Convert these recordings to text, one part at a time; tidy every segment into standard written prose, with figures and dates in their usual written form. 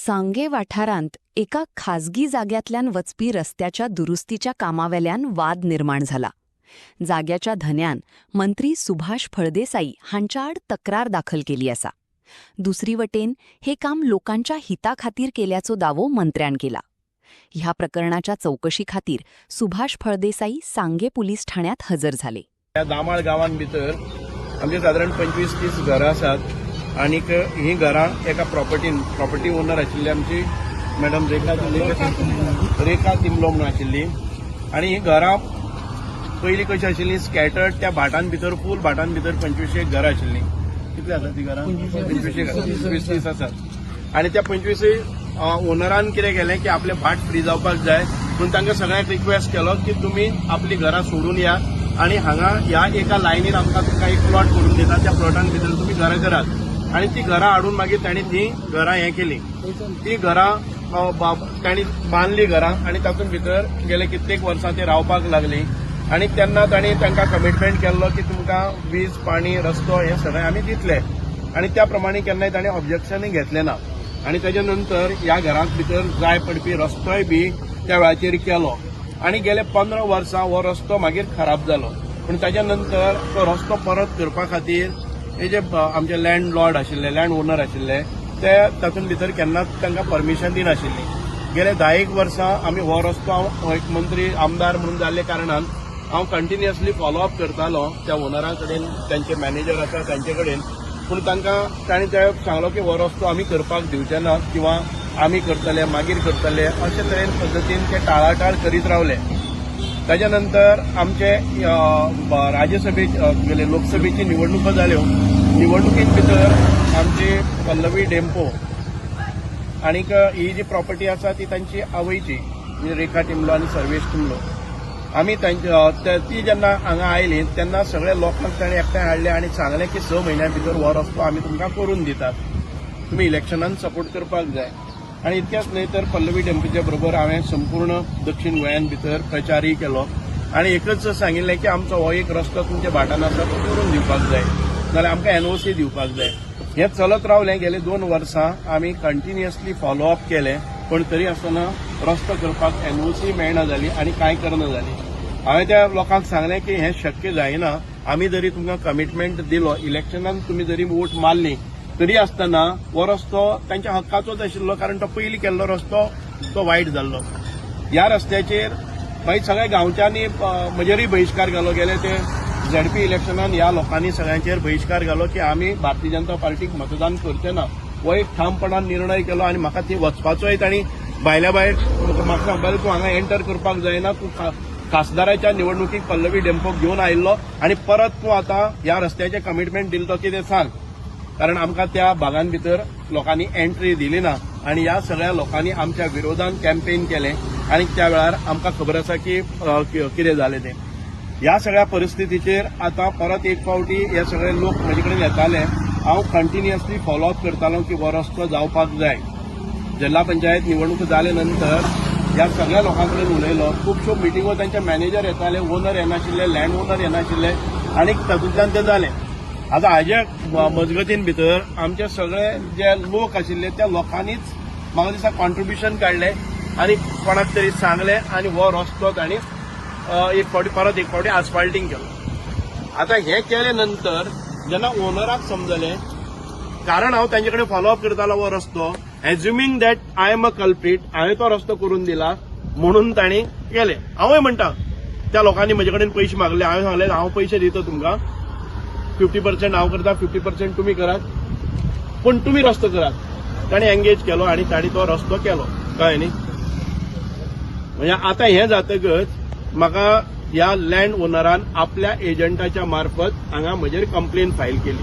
सांगे वाठारांत एका खाजगी जाग्यातल्यान वचपी रस्त्याच्या दुरुस्तीच्या कामावेल्यान वाद निर्माण झाला. जाग्याच्या धन्यान मंत्री सुभाष फळदेसाई हांच्या आड तक्रार दाखल केली आसा. दुसरी वटेन हे काम लोकांच्या हिता खातीर केल्याचो दावो मंत्र्यान केला. ह्या प्रकरणाच्या चौकशी खातीर सुभाष फळदेसाई सांगे पुलीस ठाण्यात हजर झाले. या दामाळ गावान भितर आमचे साधारण 25-30 घरां आसात आनीक ही घरां एका प्रॉपर्टी ओनर आशिल्ली आमची मॅडम रेखा तिमलो म्हणून आशिल्ली. आनी ही घरां पयलीं कशी आशिल्ली स्कॅटर्ड त्या भाटां भितर फूल भाटां भितर 25 घरां आशिल्लीं. कितली आसात ती घरां? 25-30 आसात. आनी त्या 25 ओनरान कितें केलें की आपले भाट फ्री जावपाक जाय म्हणून तांकां सगळ्यांक रिक्वेस्ट केलो की तुमी आपली घरां सोडून या आनी हांगा ह्या एका लायनीन आमकां तुमकां एक प्लॉट करून दिता. त्या प्लॉटां भितर तुमी घरां करात. आनी ती घरां हाडून मागीर तांणी ती घरां हें केली. ती घरां तांणी बांदली घरां आनी तातूंत भितर गेले कित्येक वर्सां ते रावपाक लागली. आनी तेन्ना तांणी तांकां कमिटमेंट केल्लो की तुमकां वीज पाणी रस्तो हे सगळें आमी दितले. आनी त्या प्रमाणे केन्नाय तांणी ऑब्जेक्शनूय घेतलें ना. आनी तेजे नंतर ह्या घरां भितर जाय पडपी रस्तोय बी त्या वेळाचेर केलो. आनी गेले 15 वर्सां हो रस्तो मागीर खराब जालो. पूण ताच्या नंतर तो रस्तो परत करपा खातीर हे जे आमचे लँड लॉर्ड आशिल्ले लँड ओनर आशिल्ले ते तातूंत भितर केन्नाच तांकां परमिशन दिनाशिल्ली. गेले 10 वर्सां आमी हो रस्तो हांव एक मंत्री आमदार म्हणून जाल्ले कारणान हांव कंटिन्युअसली फॉलोअप करतालो त्या ओनरा कडेन, तांचे मॅनेजर आसा तांचे कडेन. पूण तांणी ते सांगलो की हो रस्तो आमी करपाक दिवचे ना किंवा आमी करतले मागीर करतले अशे तरेन पद्दतीन ते टाळाटाळ करीत रावले. ताच्या नंतर आमचे राज्यसभेचे लोकसभेची निवडणुको जाल्यो. निवडणुकीत भितर आमची पल्लवी डेंपो आनीक ही जी प्रॉपर्टी आसा ती तांची आवयची म्हणजे रेखा टिमलो आनी सर्वेश टिमलो. आमी ती जेन्ना हांगा आयली तेन्ना सगळ्या लोकांक ताणें एकठांय हाडले आनी सांगलें की 6 म्हयन्यां भितर हो रस्तो आमी तुमकां करून दितात, तुमी इलेक्शनान सपोर्ट करपाक जाय. आनी इतकेंच न्हय तर पल्लवी डेंपोचे बरोबर हांवें संपूर्ण दक्षिण गोंयान भितर प्रचारय केलो आनी एकच सांगिल्लें की आमचो हो एक रस्तो तुमच्या भाटान आसा तो करून दिवपाक जाय नाल्यार आमकां NOC दिवपाक जाय. हें चलत रावलें. गेले 2 वर्सां आमी कंटिन्युअसली फॉलोअप केलें पूण तरी आसतना रस्तो करपाक NOC मेळना जाली आनी कांय करना जाली. हांवें त्या लोकांक सांगलें की हें शक्य जायना. आमी जरी तुमकां कमिटमेंट दिलो, इलेक्शनान तुमी जरी वोट मारली तरी आसतना हो रस्तो तांच्या हक्काचोच आशिल्लो कारण तो पयलीं केल्लो रस्तो तो वायट जाल्लो. ह्या रस्त्याचेर मागीर सगळ्या गांवच्यांनी म्हजेरय बहिष्कार घालो. गेले ते ZP इलेक्शनान ह्या लोकांनी सगळ्यांचेर बहिष्कार घालो की आमी भारतीय जनता पार्टीक मतदान करचे ना. हो एक ठामपणान निर्णय केलो आनी म्हाका थंय वचपाचोय तांणी भायल्या भायर म्हाका सांगताले तूं हांगा एंटर करपाक जायना, तूं खासदाराच्या निवडणुकीक पल्लवी डेंपोक घेवन आयिल्लो आनी परत तूं आतां ह्या रस्त्याचें कमिटमेंट दिलो तो कितें सांग. कारण आमकां त्या भागां भितर लोकांनी एंट्री दिली ना आनी ह्या सगळ्या लोकांनी आमच्या विरोधान कॅम्पेन केलें आनी त्या वेळार आमकां खबर आसा की कितें जालें तें. ह्या सगळ्या परिस्थितीचेर आतां परत एक फावटी हे सगळे लोक म्हजे कडेन येताले. हांव कंटिन्युअसली फॉलोअप करतालो की हो रस्तो जावपाक जाय. जिल्हा पंचायत निवडणूक जाले नंतर ह्या सगळ्या लोकां कडेन उलयलो. खुबश्यो मिटिंगो तांचे मॅनेजर येताले, ओनर येनाशिल्ले, लँड ओनर येनाशिल्ले आनी तातूंतल्यान तें जालें. आतां हाजे मजगतीन भितर आमचे सगळे जे लोक आशिल्ले त्या लोकांनीच म्हाका दिसता कॉन्ट्रिब्युशन काडलें आनी कोणाक तरी सांगलें आनी हो रस्तो तांणी परत एक फावटी आस्फाल्टींग केलो. आतां हें केले नंतर जेन्ना ओनराक समजलें, कारण हांव तांचे कडेन फॉलोअप करतालो हो रस्तो, एज्युमिंग दॅट आय एम अ कल्प्रीट, हांवें तो रस्तो करून दिला म्हणून तांणी केलें. हांवूय म्हणटा त्या लोकांनी म्हजे कडेन पयशे मागले. हांवें सांगलें हांव पयशे दिता तुमकां, 50% हांव करता, 50% तुमी करात, पूण तुमी रस्तो करात. ताणें एंगेज केलो आनी तांणी तो रस्तो केलो. कळ्ळें न्ही. म्हणजे आतां हें जातकच म्हाका ह्या लँड ओनरान आपल्या एजंटाच्या मार्फत हांगा म्हजेर कंप्लेन फायल केली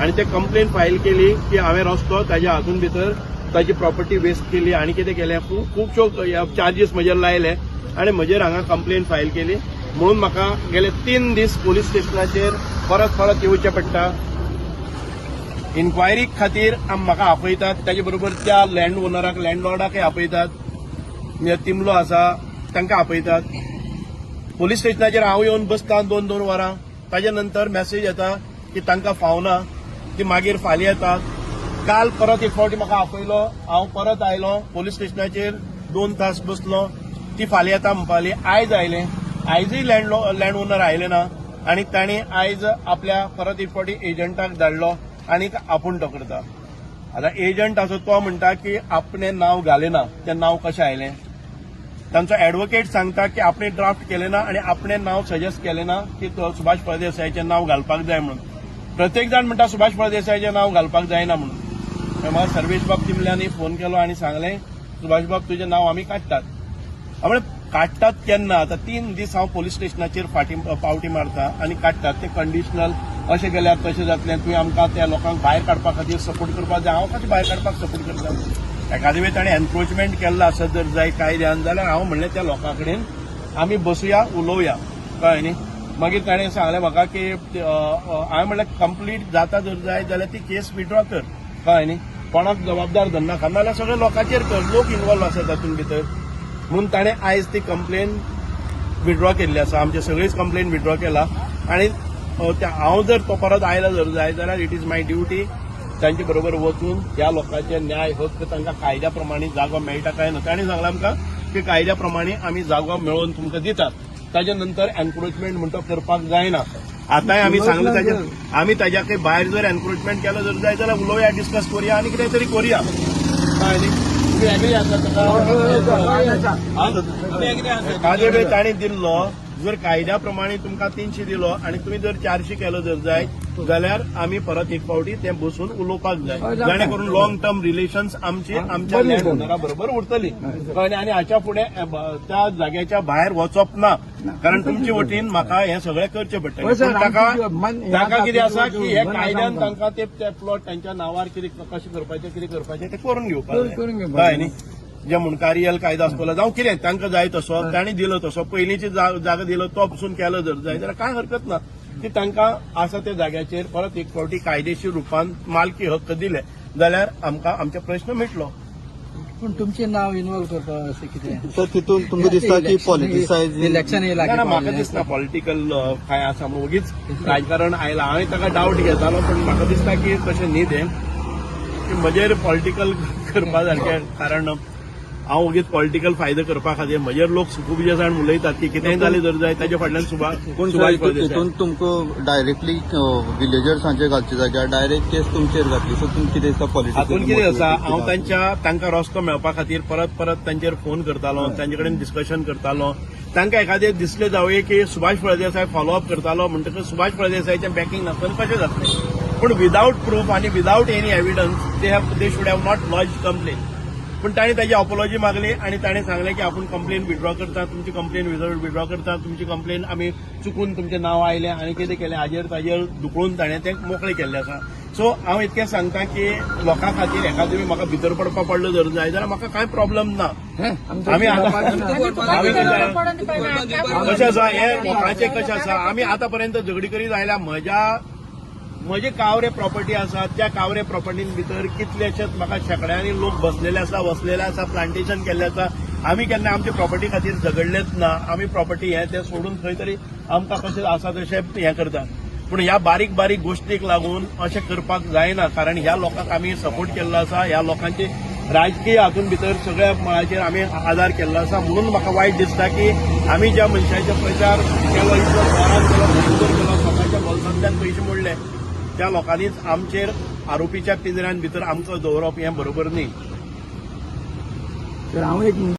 आनी ते कंप्लेन फायल केली की हांवें रस्तो ताज्या हातूंत भितर ताजी प्रॉपर्टी वेस्ट केली आनी कितें केलें खुबश्यो चार्जीस म्हजेर लायले आनी म्हजेर हांगा कंप्लेन फायल केली. म्हणून म्हाका गेले 3 दीस पोलीस स्टेशनाचेर परत येवचें पडटा. इन्क्वायरी खातीर म्हाका आपयतात, ताजे बरोबर त्या लँड ओनराक लँडलॉर्डाकय आपयतात, तिमलो आसा तांकां आपयतात. पोलीस स्टेशनाचेर हांव येवन बसतां 2-2 वरां. ताजे नंतर मॅसेज येता की तांकां फावना, ती मागीर फाल्यां येतात. काल परत एक फावटी म्हाका आपयलो, हांव परत आयलो पोलीस स्टेशनाचेर 2 तास बसलो. ती फाल्यां येता म्हणपाली. आयज आयलें. आयजूय लँड ओनर आयले ना आनी तांणी आयज आपल्या परत एक फावटी एजंटाक धाडलो आनी आपूण तो करता. आतां एजंट आसा तो म्हणटा की आपणें नांव घालेना. तें नांव कशें आयलें? तांचो एडवोकेट सांगता की आपणे ड्राफ्ट केले ना आणि आपणे नाव सजेस्ट केले ना की तो सुभाष फळदेसाईचें नाव घालपाक जाय म्हणून. प्रत्येक जाण म्हणटा सुभाष फळदेसाईचें नाव घालपाक जायना म्हणून. म्हाका सर्वेश बाब तिमल्यांनी फोन केलो आनी सांगलें सुभाष बाब तुजें नाव आमी काडटात. हांव म्हणलें काडटात केन्ना? आतां 3 दीस हांव पोलीस स्टेशनाचेर पावटी मारता आनी काडटात. ते कंडिशनल अशें गेल्यार तशें जातलें. तुवें आमकां त्या लोकांक भायर काडपा खातीर सपोर्ट करपाक जाय. हांव कशें भायर काडपाक सपोर्ट करता? एखादे वेळ ताणें एन्क्रोचमेंट केल्लो आसत जर जाय कायद्यान जाल्यार हांव म्हणलें त्या लोकां कडेन आमी बसुया उलोवया. कळ्ळें न्ही? मागीर ताणें सांगलें म्हाका की हांवें म्हणलें कंप्लीट जाता जर जाय जाल्यार ती केस विड्रॉ कर. कळ्ळें न्ही? कोणाक जबाबदार धरनाका नाल्यार सगळे लोकांचेर कर. लोक इन्वॉल्व आसात तातूंत भितर. म्हणून ताणें आयज ती कंप्लेन विड्रॉ केल्ली आसा. आमची सगळीच कंप्लेन विड्रॉ केला आनी हांव जर तो परत आयलो जर जाय जाल्यार इट इज माय ड्युटी तांचे बरोबर वचून ह्या लोकांचे न्याय हक्क तांकां कायद्या प्रमाणे जागो मेळटा काय ना. तांणी सांगलां आमकां की कायद्या प्रमाणे आमी जागो मेळोवन तुमकां दितात. ताच्या नंतर एन्क्रोचमेंट म्हणटा करपाक जायना. आतांय आमी सांगलें आमी ताज्या काही भायर जर एन्क्रोचमेंट केलो जर जाय जाल्यार उलोवया, डिस्कस करुया आनी कितें तरी करुया. कळ्ळें न्ही? तुमी एग्री आसात ताजे वेळ ताणी दिल्लो. जर कायद्या प्रमाणे तुमकां 300 दिलो आनी तुमी जर 400 केलो जर जाय जाल्यार आमी परत एक फावटी तें बसून उलोवपाक जाय. जेणे करून लॉंग टर्म रिलेशन्स आमची आमच्या लँड ओनरा बरोबर उरतली. कळ्ळें? आनी हाच्या फुडें त्या जाग्याच्या भायर वचप ना. कारण तुमचे वतीन म्हाका हें सगळें करचें पडटलें. ताका कितें आसा की हे कायद्यान तांकां ते प्लॉट तांच्या नांवार कितें कशें करपाचें तें करून घेवपाक जाय. कळ्ळें न्ही? जे मुणकारियल कायदो आसतलो जावं कितें तांकां जाय तसो तांणी दिलो तसो पयलींची जागो दिलो तो पसून केलो जर जाय जाल्यार कांय हरकत ना. की तांकां आसा त्या जाग्याचेर परत एक फावटी कायदेशीर रुपान मालकी हक्क दिले जाल्यार आमकां आमचे प्रश्न मिटलो. पण तुमचे नाव इन्वॉल्व करता अशें कितें? सर तितून तुमकां दिसता की पॉलिटिसायज इलेक्शन ना म्हाका दिसता पॉलिटिकल काय आसा म्हणून उगीच राजकारण आयलां. हांवें ताका डावट घेतालो पण म्हाका दिसता की तशें न्ही तें की म्हजेर पॉलिटिकल करपा सारकें. कारण हांव उगीच पॉलिटिकल फायदो करपा खातीर म्हजेर लोक सुखुबजे जाण उलयतात की कितेंय जालें जर जाय ताचे फाटल्यान सुभाष फळदेसाय. तितून तुमकां डायरेक्टली विलेजर्सांचे घालचे जाग्यार डायरेक्ट केस तुमचेर घातली. सो तुमकां कितें दिसता हातून कितें आसा हांव पॉलिटिकल तांकां रस्तो मेळपा खातीर परत तांचेर फोन करतालो, तांचे कडेन डिस्कशन करतालो. तांकां एखादें दिसलें जावं की सुभाष फळदेसाय फॉलोअप करतालो म्हणटकच सुभाष फळदेसायचें बॅकिंग नासतना कशें जातलें. पूण विदाउट प्रूफ आनी without any evidence they should have not lodge complaint. पण ताणी ताची अपॉलॉजी मागली आणि ताणें सांगलें की आपूण कंप्लेन विड्रॉ करता, तुमची कंप्लेन विड्रॉ करता, तुमची कंप्लेन आमी चुकून तुमचें नांव आयलें आनी कितें केलें ताजेर दुखळून ताणें तें मोकळें केल्लें आसा. सो हांव इतकें सांगता की लोकां खातीर एखादे वेळ म्हाका भितर पडपा पडलो जर जाय जाल्यार म्हाका कांय प्रॉब्लम ना. आमी कशें आसा हे लोकांचें कशें आसा आमी आतां पर्यंत झगडी करीत आयल्या. म्हजे कावरे प्रॉपर्टी आसा त्या कावरे प्रॉपर्टीन भितर कितलेशेच म्हाका शेकड्यांनी लोक बसलेले आसा, प्लांटेशन केल्लें आसा. आमी केन्ना आमचे प्रॉपर्टी खातीर झगडलेच ना. आमी प्रॉपर्टी हें तें सोडून खंय तरी आमकां कशें आसा तशें हें करता. पूण ह्या बारीक बारीक गोश्टीक लागून अशें करपाक जायना. कारण ह्या लोकांक आमी सपोर्ट केल्लो आसा. ह्या लोकांचे राजकीय हातून भितर सगळ्या मळाचेर आमी आदार केल्लो आसा. म्हणून म्हाका वायट दिसता की आमी ज्या मनशाचो प्रचार केलो, इतलो जोरान केलो, स्वताच्या बोल्सांतल्यान पयशे मोडले, त्या लोकांनीच आमचेर आरोपीच्या पिंजऱ्यान भितर आमकां दवरप हें बरोबर न्ही. हांव एक